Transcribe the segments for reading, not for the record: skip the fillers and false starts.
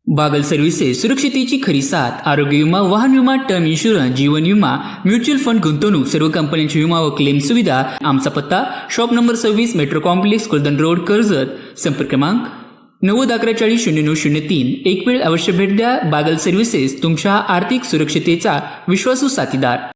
Bagal services सुरक्षितेची खरी साथ। आरोग्य विमा, वाहन विमा, टर्म इन्शुरन्स, जीवन विमा, म्युच्युअल फंड, गुंतवणूक, सर्व कंपन्यांची विमा व क्लेम सुविधा। आमचा पत्ता shop number 26, metro complex, Kuldan road, Karjat. संपर्क क्रमांक 9011400903। एक वेळ अवश्य भेट द्या। बागल सर्व्हिसेस, तुमच्या आर्थिक सुरक्षितेचा विश्वासू साथीदार।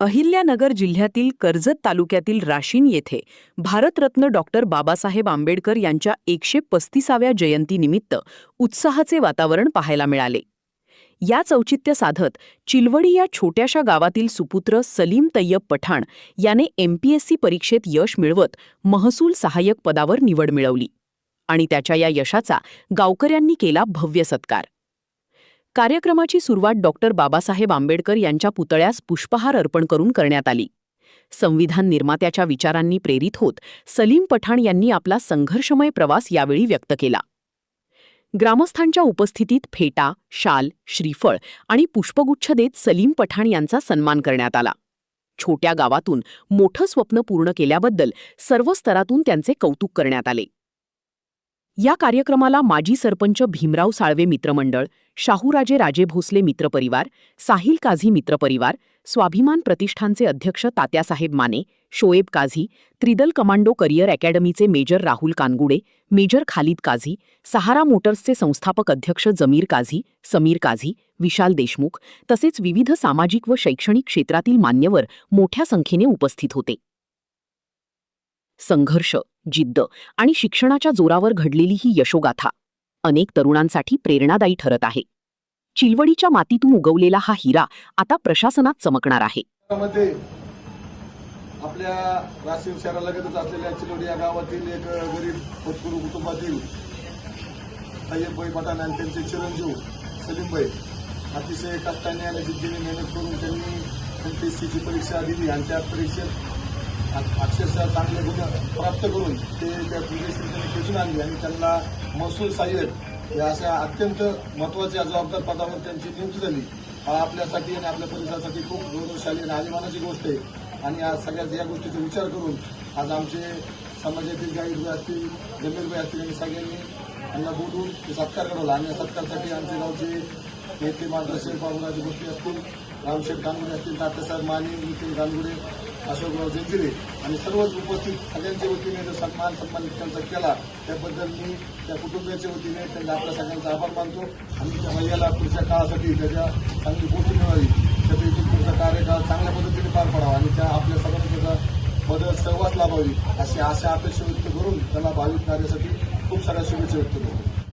अहिल्यानगर जिल्ह्यातील कर्जत तालुक्यातील राशीन येथे भारतरत्न डॉक्टर बाबासाहेब आंबेडकर यांच्या 135व्या जयंतीनिमित्त उत्साहाचे वातावरण पाहायला मिळाले। याच औचित्य साधत चिलवडी या छोट्याशा गावातील सुपुत्र सलीम तय्यब पठाण याने MPSC परीक्षेत यश मिळवत महसूल सहाय्यक पदावर निवड मिळवली आणि त्याच्या या यशाचा गावकऱ्यांनी केला भव्य सत्कार। कार्यक्रमाची सुरुवात डॉक्टर बाबासाहेब आंबेडकर यांच्या पुतळ्यास पुष्पहार अर्पण करून करण्यात आली। संविधान निर्मात्याच्या विचारांनी प्रेरित होत सलीम पठाण यांनी आपला संघर्षमय प्रवास यावेळी व्यक्त केला। ग्रामस्थांच्या उपस्थितीत फेटा, शाल, श्रीफळ आणि पुष्पगुच्छ देत सलीम पठाण यांचा सन्मान करण्यात आला। छोट्या गावातून मोठं स्वप्न पूर्ण केल्याबद्दल सर्व स्तरातून त्यांचे कौतुक करण्यात आले। या कार्यक्रमाला माजी सरपंच भीमराव साळवे मित्रमंडळ, शाहूराजे राजे भोसले मित्रपरिवार, साहिल काझी मित्रपरिवार, स्वाभिमान प्रतिष्ठानचे अध्यक्ष तात्यासाहेब माने, शोएब काझी, त्रिदल कमांडो करिअर अकॅडमीचे मेजर राहुल कानगुडे, मेजर खालिद काझी, सहारा मोटर्सचे संस्थापक अध्यक्ष जमीर काझी, समीर काझी, विशाल देशमुख तसेच विविध सामाजिक व शैक्षणिक क्षेत्रातील मान्यवर मोठ्या संख्येने उपस्थित होते। संघर्ष, जिद्द आणि शिक्षणाच्या जोरावर घडलेली ही यशोगाथा अनेक तरुणांसाठी प्रेरणादायी ठरत आहे। चिलवडीच्या मातीतून उगवलेला हा हिरा आता प्रशासनात चमकणार आहे। आपल्या राशीन शहरालगतच असलेल्या चिलवडी या गावातील एक गरीब भटकरू कुटुंबातील तय्यबभाई पठाण आणि त्यांचे चिरंजीव सलीमभाई अतिशय कष्टाने आणि जिद्दीने मेहनत करून त्यांनी MPSCची परीक्षा दिली आणि त्या परीक्षेत अक्षरशः चांगले गुण प्राप्त करून ते त्या परीक्षेत त्यांनी खेचून आणली आणि त्यांना महसूल सहाय्यक या अशा अत्यंत महत्त्वाच्या जबाबदार पदावर त्यांची नियुक्ती झाली। हा आपल्यासाठी आणि आपल्या परिसरासाठी खूप गौरवशाली आणि अभिमानाची गोष्ट आहे आणि आज सगळ्याच या गोष्टीचा विचार करून आज आमचे समाजातील गाईडभाई असतील, जमीरभाई असतील यांनी सगळ्यांनी त्यांना बोलून सत्कार घडवला आणि या सत्कारसाठी आमचे गावचे नेते मार्गदर्शक बाबूराजे गोष्टी असतील, रामशेठ कानगुडे असतील, तात्यासाहेब माने, नितीन कानगुडे, अशोकराव जंजिरे आणि सर्वच उपस्थित सगळ्यांच्या वतीने जो सन्मान त्यांचा केला त्याबद्दल मी त्या कुटुंबियाच्या वतीने त्यांना आपल्या सगळ्यांचा आभार मानतो आणि त्या महिला पुढच्या काळासाठी त्याच्या चांगली गोष्ट मिळावी, त्याचा इथून पुढचा कार्यकाळ चांगल्या पद्धतीने पार पडावा आणि त्या आपल्या सर्वांना त्याचा मदत सहवास लाभावी अशी आशा अपेक्षा व्यक्त करून त्याला भाविक कार्यासाठी खूप साऱ्या शुभेच्छा व्यक्त करतो।